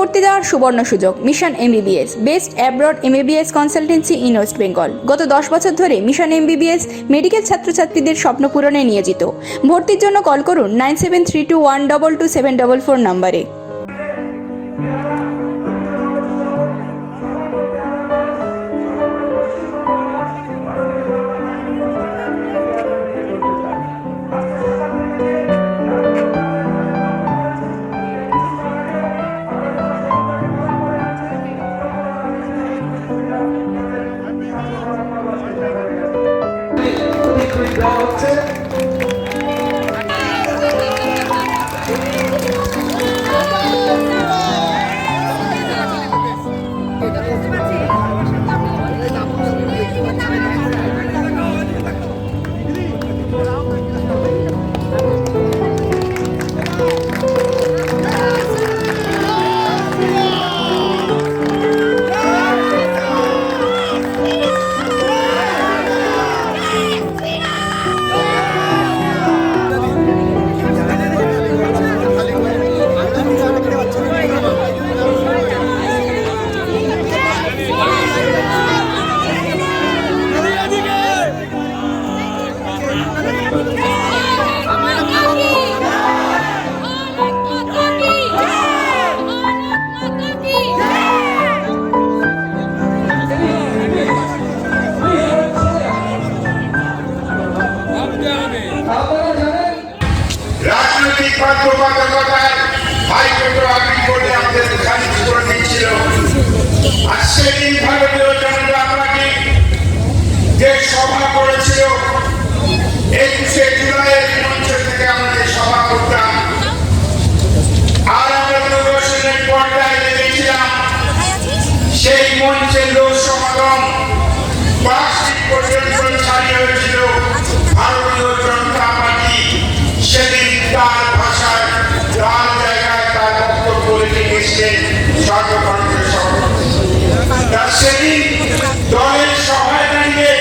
ভর্তি দেওয়ার সুবর্ণ সুযোগ। Mission MBBS, best abroad MBBS consultancy in West Bengal. গত 10 বছর ধরে মিশন এমবিবিএস মেডিকেল ছাত্রছাত্রীদের স্বপ্ন পূরণে নিয়োজিত। ভর্তির জন্য কল করুন 9732122744 নম্বরে। রাজনৈতিক বাধ্যবাধকতায় হাইকোর্ট আপিল করে আমাদের খারিজ করে দিয়েছিল। আর সেদিন ভারতীয় জনতা পার্টি যে সভা করেছিল 21শে জুলাইয়ের মঞ্চ থেকে আমাদের সভা করতাম, আর আমরা দূরদর্শনের পর্দায় দেখেছিলাম সেই মঞ্চের লোক সমাগম প্লাস্টিক পর্যন্ত ছাড়িয়ে হয়েছিল। ভারতীয় জনতা পার্টি সেদিন তার ভাষায় তার জায়গায় তার বক্তব্য রেখে গেছিলেন সর্বভারতীয় সভাপতি। তার সেদিন দলের সভায় দাঁড়িয়ে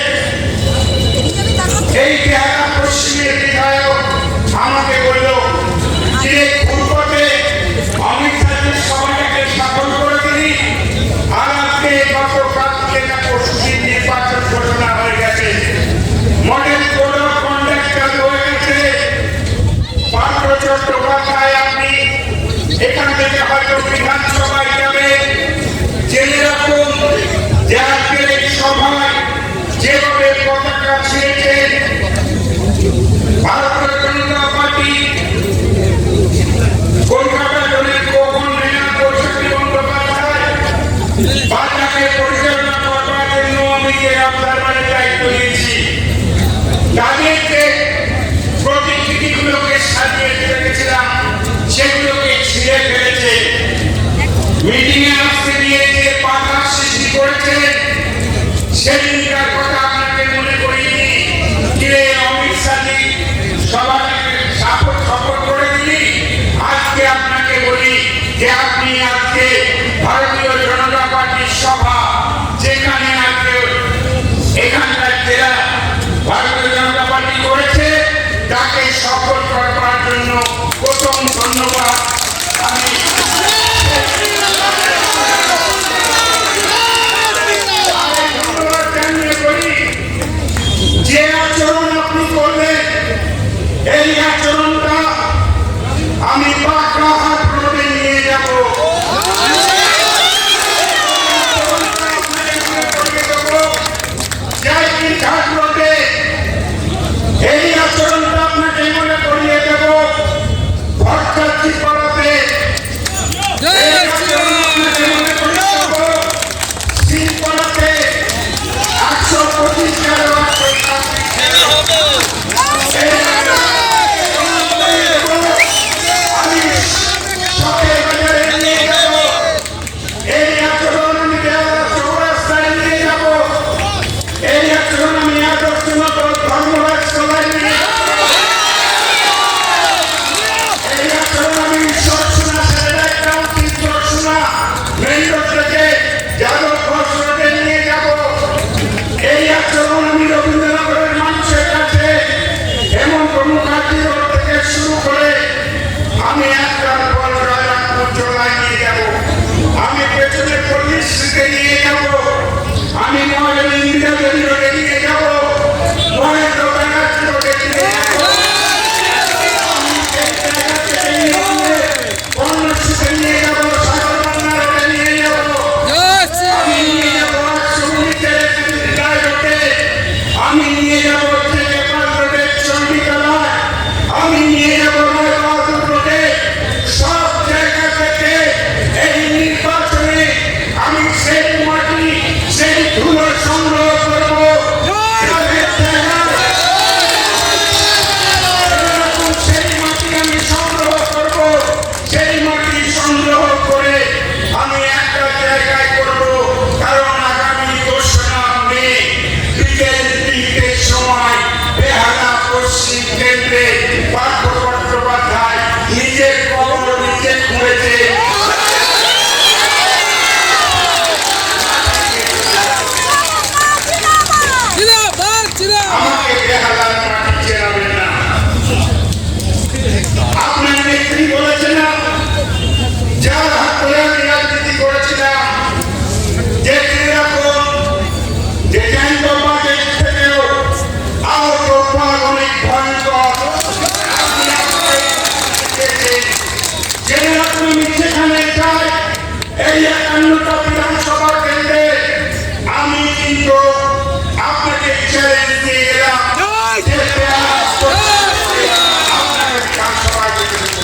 এই বেহালা পশ্চিমের বিধায়ক আমাকে বলল যে পূর্বতে অমিত শাহের সভাটাকে সফল করে দিলি, আর আজকে গতকাল থেকে না পরশুদিন নির্বাচন ঘোষণা হয়ে গেছে, মডেল কোড অফ কন্ডাক্ট হয়ে গেছে। পার্থ চট্টোপাধ্যায় আপনি এখান থেকে হয়তো বিধানসভায় যাবেন, জেনে রাখুন যে আজকের এই সভায় যেভাবে পতাকা ছিঁড়েছেন ভারতীয় জনতা পার্টি কলকাতা দলের কখন নেয়া বৈশাখী বন্দ্যোপাধ্যায় বাজারকে পরিচালনা করবার জন্য আমি যে অবজারভারের দায়িত্ব নিয়েছি, তাদেরকে প্রতিকৃতিগুলোকে সাজিয়ে রেখেছিলাম সেগুলোকে ছিঁড়ে ফেলেছে। মিটিংয়ে আসতে দিয়ে যে বাধা সৃষ্টি করেছিলেন সেদিনকার কথা আপনাকে মনে করিনি। যে অমিত শাহ সবাইকে সাপোর্ট করে দিলি, আজকে আপনাকে বলি যে আপনি আজকে ভারতীয় জনতা পার্টির সভা যেখানে আজকে এখানকার জেলা ভারতীয় জনতা পার্টি করেছে তাকে সফল করবার জন্য প্রথম ধন্যবাদ আমি যে আচরণ আপনি করলেন এই আচরণটা আমি বাঁকড়াহাট রোডে নিয়ে যাব। জয়পুরহাট রোডে এই আচরণটা আপনাকে মনে করিয়ে দেব। ভট্টাচার্য পাড়াতে শিলপাড়াতে 125 আমি একটার পর রাজাপুর জেলায় নিয়ে যাব। এই 51টা বিধানসভা কেন্দ্রে আমি কিন্তু আপনাকে চ্যালেঞ্জ দিয়ে গেলাম যে আপনাকে বিধানসভায় যেতে দেব।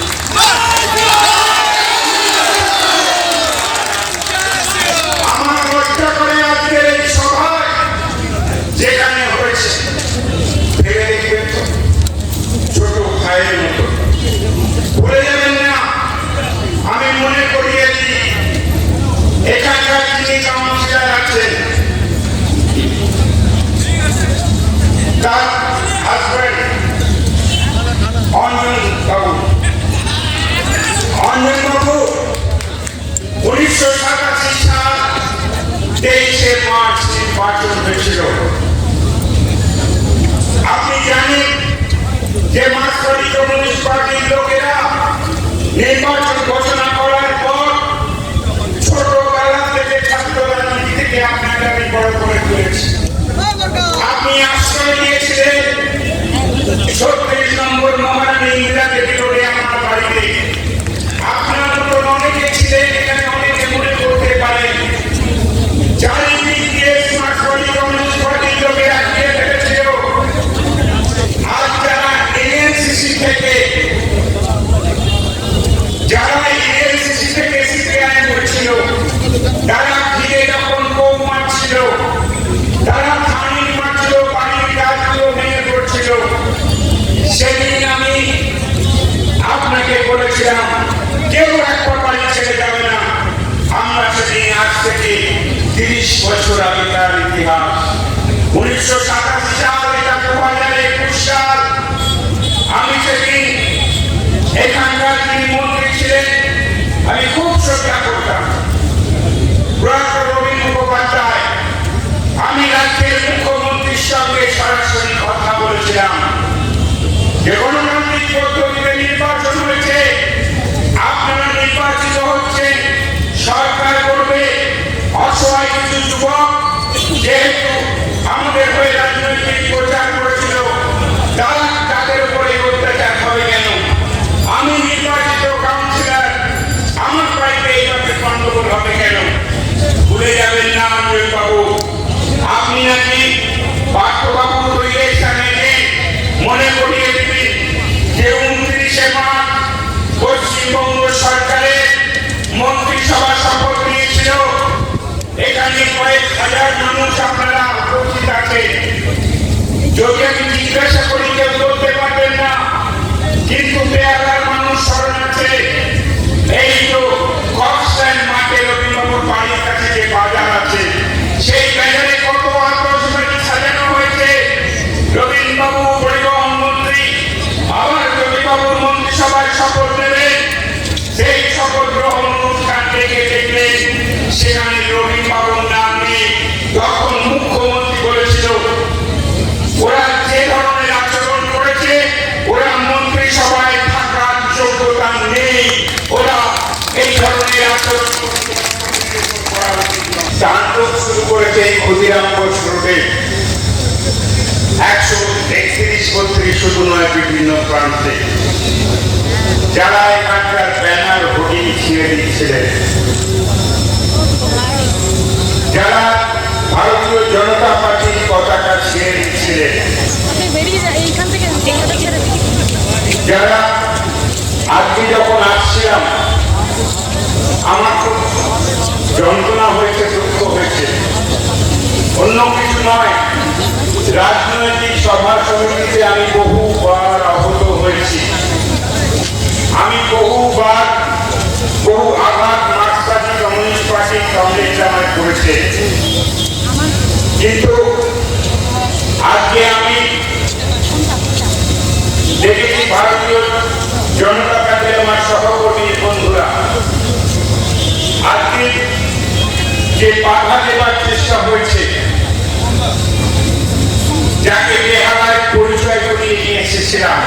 আমার লজ্জা করে আজকের এই সভায় যেখানে হয়েছে ভেবে দেখবেন তো, ছোট ভাইয়ের মতো ভুলে যাবেন না। আমি মনে করিয়ে দিই, এখানকার যিনি কাউন্সিলর আছেন তার হাজবেন্ড অঞ্জন বাবু, 1987 সাল 23শে মার্চ নির্বাচন হয়েছিল। আপনি জানেন যে মার্ক্সবাদী কমিউনিস্ট পার্টির লোকেরা নির্বাচন ঘোষণা করার পর ছোটবেলা থেকে ছাত্র রাজনীতি থেকে আপনাকে আমি বড় করে তুলেছি। আপনি আশ্রয় দিয়েছিলেন 36 নম্বর মহারানী ইন্দিরা দেবী রোডে আমার বাড়িতে। আপনার মতন অনেকে ছিলেন, এখানে অনেকে মনে করতে পারেন চারিদিক দিয়ে মার্ক্সবাদী কমিউনিস্ট পার্টির লোকেরা ঘিরে রেখেছিল। আজ যারা এনসিসি থেকে সিপিআইএম হয়েছিল, তারা ঘিরে যখন বউ মারছিল, তারা থানি মারছিল, বাড়ির গাছগুলো ভেঙে পড়ছিল, সেদিন আমি আপনাকে বলেছিলাম কেউ একবার বাড়ি ছেড়ে যাবে না। আমরা সেদিন আজ থেকে 30 বছর আগেকার ইতিহাস, 1987 সাল, এটা 2021 সাল। আমি সেদিন এখানকার যিনি মন্ত্রী ছিলেন আমি খুব শ্রদ্ধা করতাম, প্রয়াত রবীন মুখোপাধ্যায়। আমি রাজ্যের মুখ্যমন্ত্রীর সঙ্গে সরাসরি কথা বলেছিলাম যে গণতান্ত্রিক পদ্ধতিতে নির্বাচন হয়েছে, আপনারা নির্বাচিত হচ্ছেন, সরকার করবে। অসহায় কিছু যুবক যেহেতু আমাদের হয়ে রাজনৈতিক প্রচার করেছিল, তারা তাদের উপরে অত্যাচার হবে কেন? আমি নির্বাচিত কাউন্সিলর, আমার বাড়িতে এইভাবে গন্ডগোল হবে কেন? ভুলে যাবেন না অঞ্জন বাবু, আপনি নাকি পার্থবাবুর রিলেশনে নেই। মনে করিয়ে দিবি যে 29শে মার্চ পশ্চিমবঙ্গ সরকারের মন্ত্রিসভা শপথ নিয়েছিল। এখানে কয়েক হাজার মানুষ আপনারা উপস্থিত আছেন। যদি আমি জিজ্ঞাসা করি কেউ বলতে পারবেন না, কিন্তু বেহালার মানুষ স্মরণ আছে। এই তো কক্সল্যান্ড মাঠে রবীন্দ্রবাবুর বাড়ির কাছে যে বাজার আছে, সেই বাজারে কত আতশবাজি সাজানো হয়েছে। রবীন্দ্রবাবু পরিবহন মন্ত্রী আবার রবিবাবুর মন্ত্রিসভায় শপথ নেবেন। সেই শপথ গ্রহণ অনুষ্ঠান দেখে দেখলেন সেখানে রবীন্দ্রবাবুর নাম নেই। তখন মুখ্যমন্ত্রী বলেছিল ওরা যে ধরনের আচরণ করেছে, ওরা মন্ত্রিসভায় থাকার যোগ্যতা নেই, ওরা এই ধরনের আচরণ তাণ্ডব শুরু করেছে এই ক্ষুদিরাম বোস রোডে। 131-32 শুধু নয়, বিভিন্ন প্রান্তে যারা এখানকার ব্যানার হোর্ডিং ছিঁড়ে দিচ্ছিলেন, যারা ভারতীয় জনতা পার্টির পতাকা ছিঁড়ে দিচ্ছিলেন, যারা আজকে যখন আসছিলাম আমার খুব যন্ত্রণা হয়েছে, দুঃখ হয়েছে, অন্য কিছু নয়। রাজনৈতিক সভা সমিতিতে আমি বহুবার আহত হয়েছি, আমি বহুবার বহু আঘাত মার্ক্সবাদী কমিউনিস্ট পার্টির কংগ্রেস আমায় করেছে, কিন্তু আজকে আমি দেখেছি ভারতীয় জনতা পার্টির আমার সহকর্মী বন্ধুরা আজকে যে বাধা দেওয়ার চেষ্টা হয়েছে, যাকে বেহালায় পরিচয় করিয়ে নিয়ে এসেছিলাম,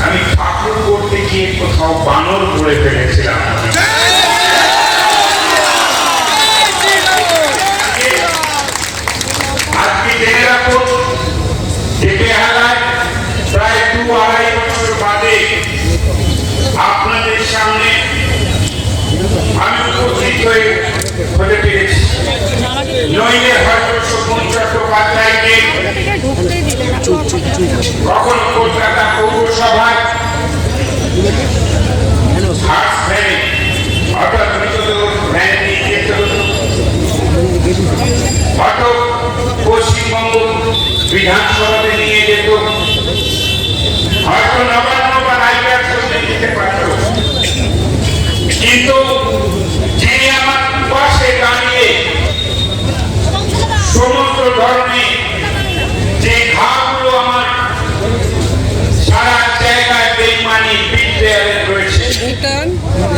আমি ঠাকুর করতে গিয়ে কোথাও বানর করে ফেলেছিলাম। আজকে জেনে রাখুন যে বেহালায় প্রায় 2-2.5 বছর বাদে আপনাদের সামনে হতে পেরেছি, নইলে হয়তো শোভন চট্টোপাধ্যায়কে কখন কলকাতা পৌরসভায় হার্স ভ্যানে অর্থাৎ মৃতদেহ ভ্যানে নিয়ে যেতে হতো, হয়তো পশ্চিমবঙ্গ বিধানসভাতে নিয়ে যেত, হয়তো নবান্ন বা রায়গড় সঙ্গে যেতে পারত, কিন্তু যিনি আমার পাশে দাঁড়িয়ে সমস্ত ধরনের যে ঘাগুলো আমার সারা জায়গায় বেইমানি বিদ্যালয়ে রয়েছে,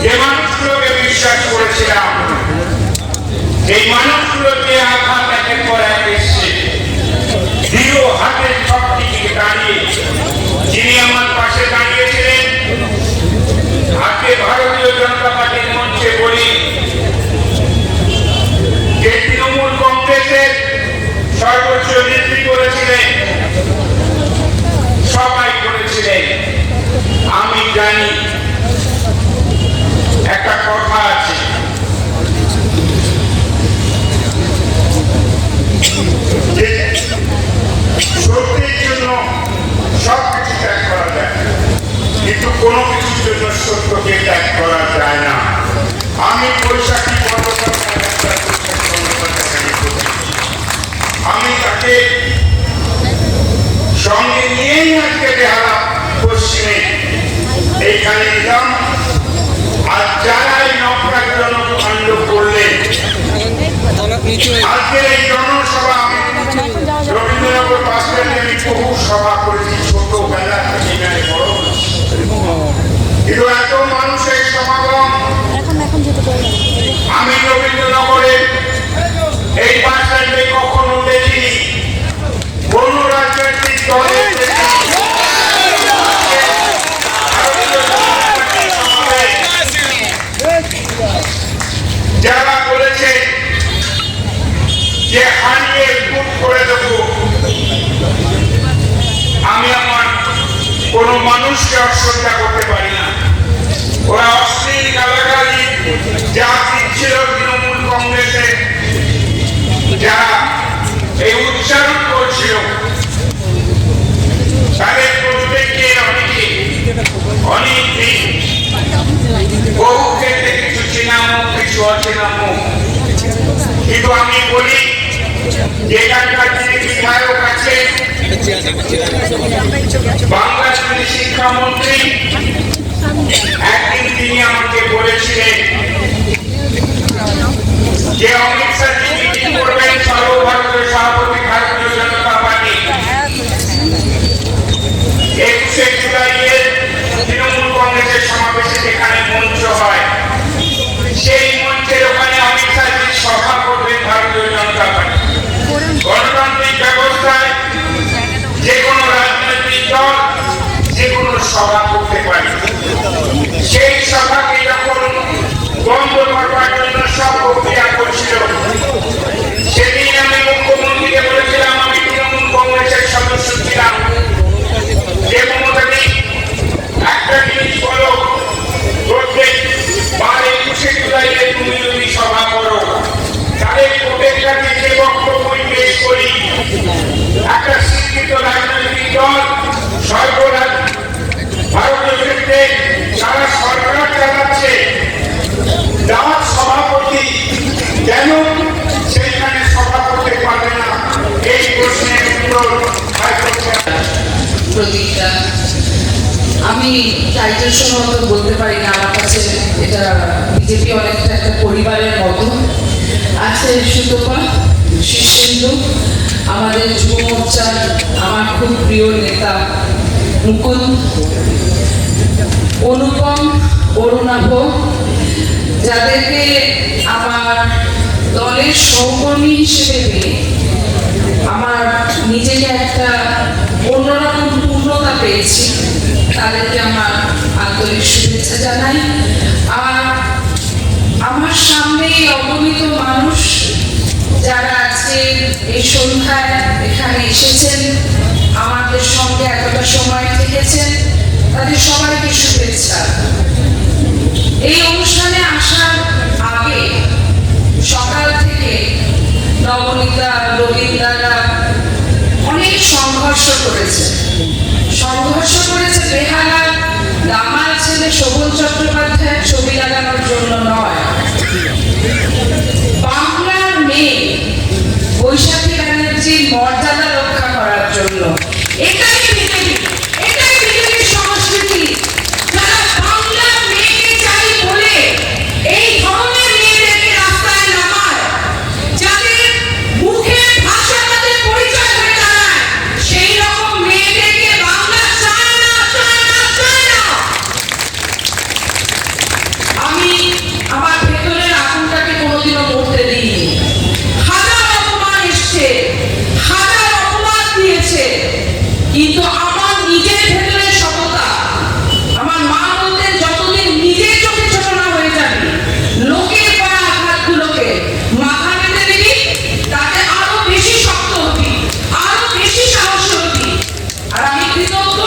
যে মানুষগুলোকে বিশ্বাস করেছিলাম, এই মানুষগুলোকে আঘাত একের পর এক এসছে, দৃঢ় হাতের শক্তি থেকে দাঁড়িয়ে যিনি আমার পাশে দাঁড়িয়েছিলেন, আজকে ভারতীয় জনতা পার্টির মঞ্চে বলি যে তৃণমূল কংগ্রেসের সর্বোচ্চ নেত্রী করেছিলেন, সবাই করেছিলেন। আমি জানি একটা কথা আছে, যে সত্যের জন্য সবকিছু ত্যাগ করা যায়, কিন্তু কোনো কিছুর জন্য সত্যকে ত্যাগ করা যায় না। আমি বৈশাখী আমি তাকে সঙ্গে নিয়েই আজকে বেহালা পশ্চিমে এইখানে এলাম। আর যারা এই নকরাজনক কাণ্ড করলেন, আজকের এই জনসভা আমি রবীন্দ্রনগর বাস স্ট্যান্ডে আমি বহু সভা করেছি, ছোটবেলা থেকে এখানে বড় হয়েছি, কিন্তু এত মানুষের সমাগম আমি রবীন্দ্রনগরে এই বাস স্ট্যান্ডে কখনো দেখিনি। কোন রাজনৈতিক দলের যারা বলেছে যে হারিয়ে ভোট করে দেব, আমি আমার কোন মানুষকে অশ্রদ্ধা করতে পারি না। ওরা অশ্লীল গালাগালি যা দিচ্ছিল তৃণমূল কংগ্রেসের, যারা এই উচ্চারণ করছিল, তাদের প্রত্যেকের অনেক দিন বহু ক্ষেত্রে কিছু চেনা মুখ, কিছু অচেনা মুখ, কিন্তু আমি বলি যেখানকার যিনি বিধায়ক আছেন, বাংলার যিনি শিক্ষামন্ত্রী, একদিন তিনি আমাকে বলেছিলেন যে অমিত শাহ মিটিং করবেন সর্বভারতীয় সভাপতি ভারতীয় জনতা পার্টি 21শে জুলাইয়ের তৃণমূল কংগ্রেসের সমাবেশে যেখানে মঞ্চ হয়, সেই মঞ্চের ওখানে অমিত শাহ সভা করবেন ভারতীয় জনতা পার্টি। গণতান্ত্রিক ব্যবস্থায় যে কোনো রাজনৈতিক দল যে কোনো সভা করতে পারে। সেই সভাকে যখন বন্ধ করবার জন্য সব প্রক্রিয়া করছিল, সেদিন আমি মুখ্যমন্ত্রীকে বলেছিলাম, আমি তৃণমূল কংগ্রেসের সদস্য ছিলাম, যে মমতাদি একটা জিনিস বলো, প্রত্যেক 21শে জুলাইয়ে তুমি যদি সভা করো, তাহলে ভোটের কাছে যে বক্তব্যই পেশ করি, একটা শিক্ষিত রাজনৈতিক দল সর্বরাজ ভারতীয় ক্ষেত্রে সারা সরকার চালাচ্ছে, যার সভাপতি কেন সেইখানে সভা করতে পারবে না, এই প্রশ্নের উত্তর প্রতিটা আমি টাইটেল সম্বন্ধে বলতে পারি না, আমার কাছে এটা বিজেপি অনেকটা একটা পরিবারের মতো আছে। সুতপা শীর্ষেন্দু আমাদের যুব মোর্চার আমার খুব প্রিয় নেতা, মুকুল, অনুপম, অরুণাভ, যাদেরকে আমার দলের সহকর্মী হিসেবে পেয়ে আমার নিজেকে একটা অন্যরকম পূর্ণতা পেয়েছি, তাদেরকে আমার আন্তরিক শুভেচ্ছা জানাই। আর আমার সামনে অগণিত মানুষ যারা আজকে এই সন্ধ্যায় এখানে এসেছেন, আমাদের সঙ্গে এতটা সময় থেকেছেন, তাদের সবাইকে শুভেচ্ছা। এই অনুষ্ঠানে আসার আগে বাংলার মেয়ে বৈশাখী ব্যানার্জির মর্যাদা রক্ষা করার জন্য। এটাই বিজেপি, এটাই বিজেপির সংস্কৃতি। যারা বাংলার মেয়েকে চাই বলে এই ধরনের মেয়েদেরকে রাস্তায় নামায়, যাদের মুখের ভাষা তাদের পরিচয় হয়ে দাঁড়ায়, সেই রকম মেয়েদেরকে বাংলা চায় না, চায় না, চায় না। আমি আমার ভেতরের আগুনটাকে কোনোদিনও মরতে দিইনি। হাজার অপমান এসছে, হাজার অপমান দিয়েছে, কিন্তু আমার নিজের ভেতরের সততা, আমার মা বলতেন যতদিন নিজের চোখে ছোট না হয়ে যাবি, লোকের করা আঘাতগুলোকে মাথা পেতে দিবি, তাতে আরো বেশি শক্ত হবি, আরো বেশি সাহসী হবি। আর আমি কৃতজ্ঞ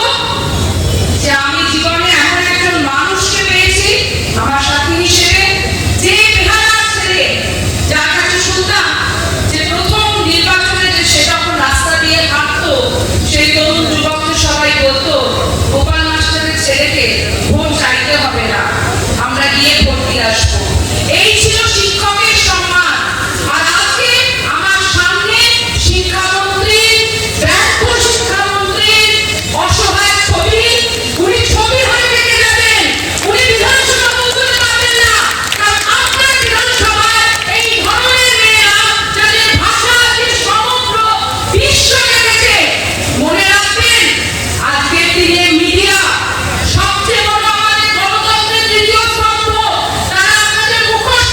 যে আমি জীবনে এমন একজন মানুষকে পেয়েছি আমার সাথী হিসেবে, যে বেহালার ছেলে, যার কাছে শুনতাম যে প্রথম নির্বাচনে যে সে যখন রাস্তা দিয়ে হাঁটতো, সেই তরুণ যুবকদের সবাই বলতো গোপাল মাস্টারের ছেলেকে ভোট চাইতে হবে না, আমরা গিয়ে ভোট দিয়ে আসবো। এই ছিল শিক্ষকের সম্মান। আর আজকে আমার সামনে শিক্ষামন্ত্রীর, ব্যর্থ শিক্ষামন্ত্রীর অসহায় ছবি, উনি ছবি হয়ে থেকে যাবেন, উনি বিধানসভা বলতে পারবেন না। কারণ আপনার বিধানসভায় এই ধরনের মেয়েরা, যাদের ভাষা আজকে সমগ্র বিশ্ব দেখেছে, মনে রাখবেন আজকের দিনে মিডিয়া সবচেয়ে বড় আমাদের গণতন্ত্রের দ্বিতীয় স্তম্ভ, তারা আপনাদের মুখোশ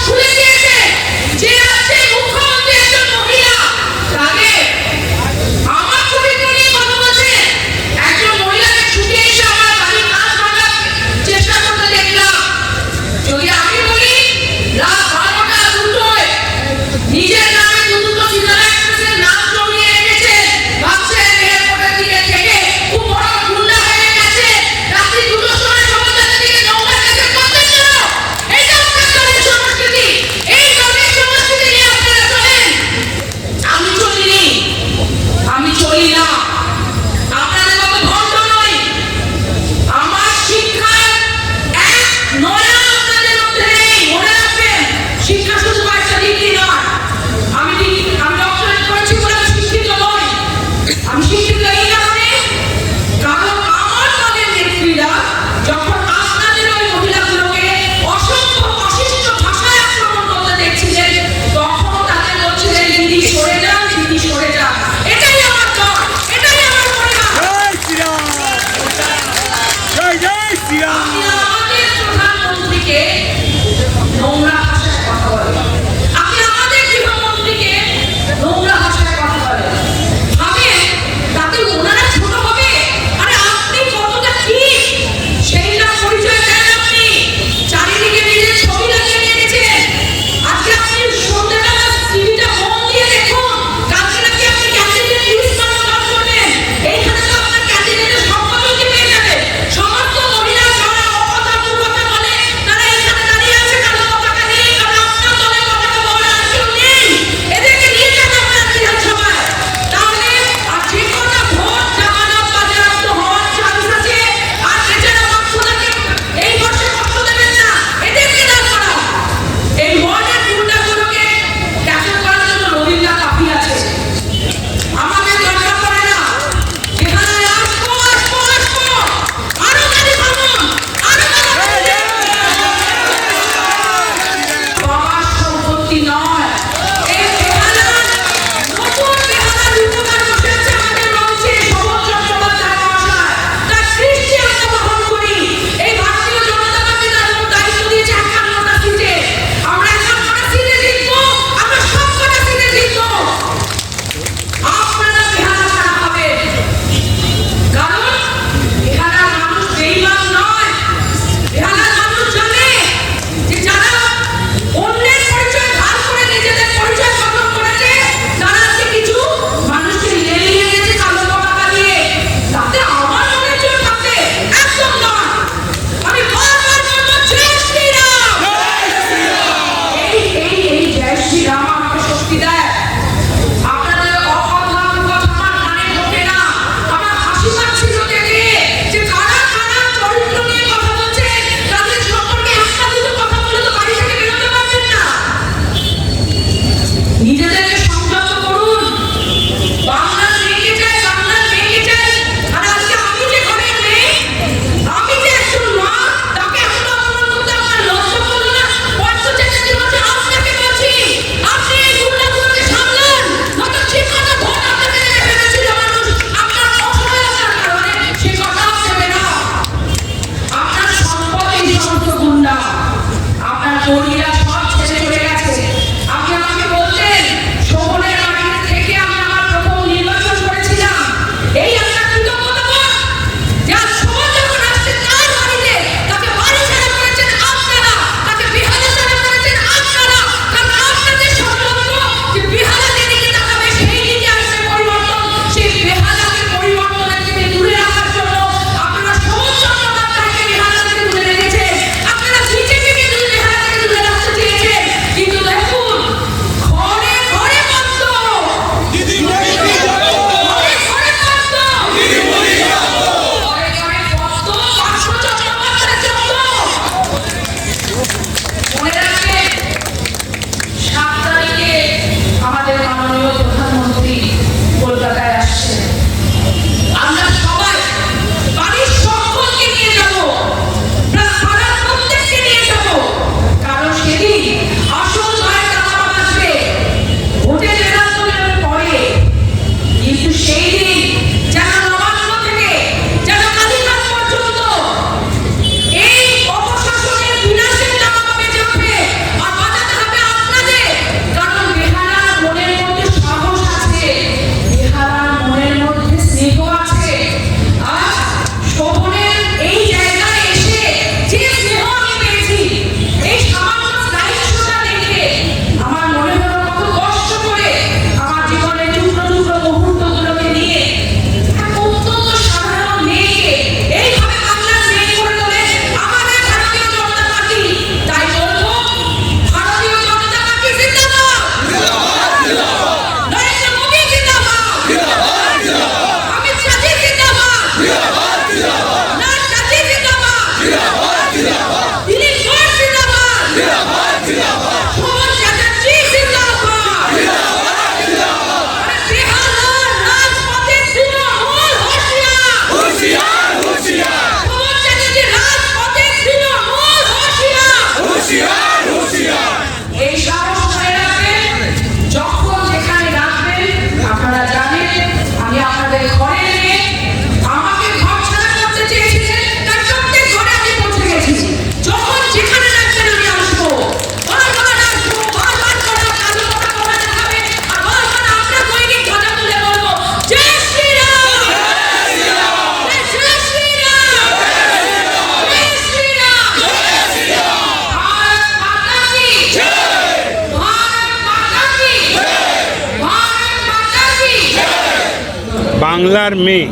বাংলার মেয়ে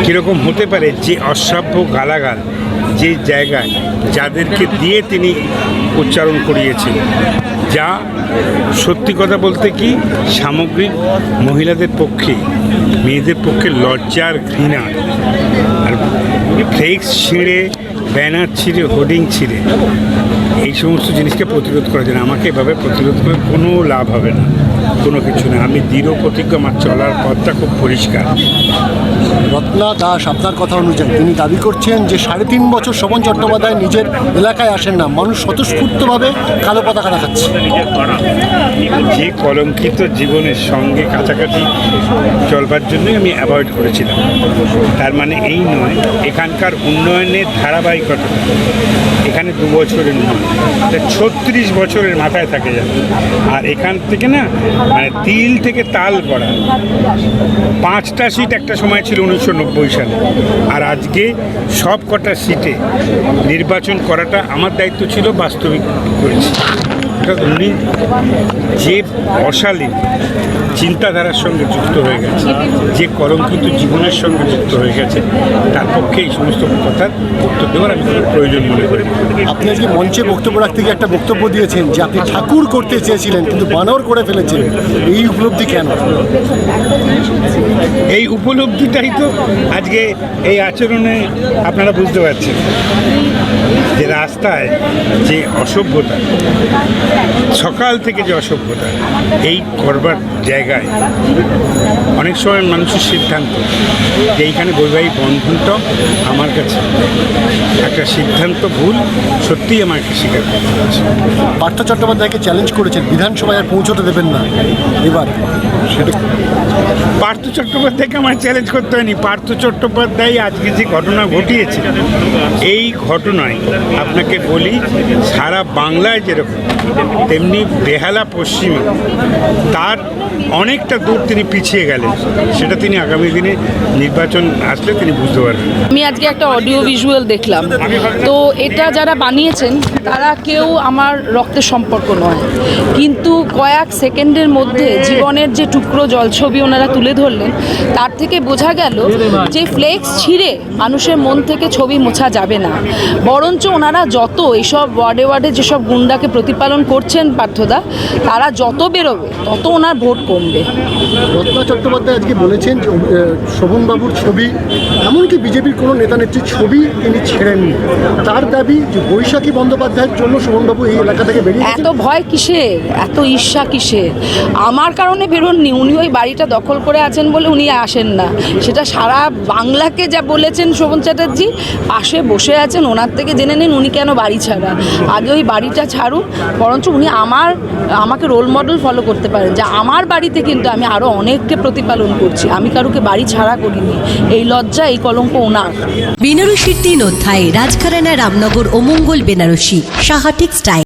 কীরকম হতে পারে, যে অসভ্য গালাগাল যে জায়গায় যাদেরকে দিয়ে তিনি উচ্চারণ করিয়েছেন, যা সত্যি কথা বলতে কি সামগ্রিক মহিলাদের পক্ষে, মেয়েদের পক্ষে লজ্জার ঘৃণা। আর ফ্লেক্স ছিঁড়ে, ব্যানার ছিঁড়ে, হোর্ডিং ছিঁড়ে এই সমস্ত জিনিসকে প্রতিরোধ করার জন্য আমাকে এভাবে প্রতিরোধ করে কোনো লাভ হবে না, কোনো কিছু না। আমি দৃঢ় প্রতিজ্ঞ, আমার চলার পথটা খুব পরিষ্কার। রত্না দাস আপনার কথা অনুযায়ী তিনি দাবি করছেন যে 3.5 বছর শোভন চট্টোপাধ্যায় নিজের এলাকায় আসেন না, মানুষ স্বতঃস্ফূর্তভাবে কালো পতাকা দেখাচ্ছে। যে কলঙ্কিত জীবনের সঙ্গে কাছাকাছি চলবার জন্যই আমি অ্যাভয়েড করেছিলাম। তার মানে এই নয় এখানকার উন্নয়নের ধারাবাহিকতা, এখানে 2 বছরের নয়, 36 বছরের মাথায় থাকে যাবে। আর এখান থেকে না মানে তিল থেকে তাল করা, 5টা সিট একটা সময় ছিল 1990 সালে, আর আজকে সব কটা সিটে নির্বাচন করাটা আমার দায়িত্ব ছিল, বাস্তবিক করেছি। উনি যে অশালীন চিন্তাধারার সঙ্গে যুক্ত হয়ে গেছে, যে কলঙ্কিত জীবনের সঙ্গে যুক্ত হয়ে গেছে, তার পক্ষে এই সমস্ত কথার উত্তর দেওয়ার আমি কোনো প্রয়োজন মনে করি। আপনি আজকে মঞ্চে বক্তব্য রাখতে গিয়ে একটা বক্তব্য দিয়েছেন যে আপনি ঠাকুর করতে চেয়েছিলেন কিন্তু বানর করে ফেলেছেন, এই উপলব্ধি কেন? এই উপলব্ধিটাই তো আজকে এই আচরণে আপনারা বুঝতে পারছেন, যে রাস্তায় যে অসভ্যতা, সকাল থেকে যে অসভ্যতা, এই করবার জায়গায় অনেক সময় মানুষের সিদ্ধান্ত যে এইখানে বৈবাহিক বন্ধনটা আমার কাছে একটা সিদ্ধান্ত ভুল, সত্যিই আমাকে স্বীকার করতে হচ্ছে। পার্থ চট্টোপাধ্যায়কে চ্যালেঞ্জ করেছেন বিধানসভায় আর পৌঁছতে দেবেন না, এবার সেটা পার্থ চট্টোপাধ্যায়কে আমার চ্যালেঞ্জ করতে হয়নি। পার্থ চট্টোপাধ্যায় আজকে যে ঘটনা ঘটিয়েছে, এই ঘটনায় আপনাকে বলি সারা বাংলায় যেরকম তেমনি বেহালা পশ্চিমে তার অনেকটা দূর তিনি পিছিয়ে গেলেন, সেটা তিনি আগামী দিনে নির্বাচন আসলে তিনি বুঝতে পারবেন। আমি আজকে একটা অডিও ভিজুয়াল দেখলাম, তো এটা যারা বানিয়েছেন তারা কেউ আমার রক্তের সম্পর্ক নয়, কিন্তু কয়েক সেকেন্ডের মধ্যে জীবনের যে টুকরো জলছবি ওনারা তুলে ধরলেন, তার থেকে বোঝা গেল যে ফ্লেক্স ছিঁড়ে মানুষের মন থেকে ছবি মোছা যাবে না, বরঞ্চ ওনারা যত এইসব ওয়ার্ডে ওয়ার্ডে যেসব গুন্ডাকে প্রতিপালন করছেন পার্থদা, তারা যত বেরোবে তত ওনার ভোট কমবে। রত্না চট্টোপাধ্যায় আজকে বলেছেন যে শোভনবাবুর ছবি, এমনকি বিজেপির কোনো নেতা নেত্রীর ছবি তিনি ছেড়েননি। তার দাবি যে বৈশাখী বন্দ্যোপাধ্যায়ের জন্য শোভনবাবু এই এলাকা থেকে বেরিয়ে এত ভয় কিসের, এত ঈর্ষা কিসের? আমার কারণে বেরোননি, উনি ওই বাড়িটা দখল করে আছেন বলে উনি আসেন না, সেটা সারা বাংলাকে যা বলেছেন শোভন চ্যাটার্জি, পাশে বসে আছেন, ওনার থেকে জেনে নিন উনি কেন বাড়ি ছাড়া। আগে ওই বাড়িটা ছাড়ুন, বরঞ্চ উনি আমাকে রোল মডেল ফলো করতে পারেন, যে আমার বাড়িতে কিন্তু আমি আরও অনেককে প্রতিপালন করছি, আমি কারুকে বাড়ি ছাড়া করিনি। এই লজ্জা, এই কলঙ্ক ওনার। বেনারসির 3 অধ্যায়, রাজঘরানা, রামনগর ও মঙ্গল বেনারসি, সাহা টেক্সটাইল।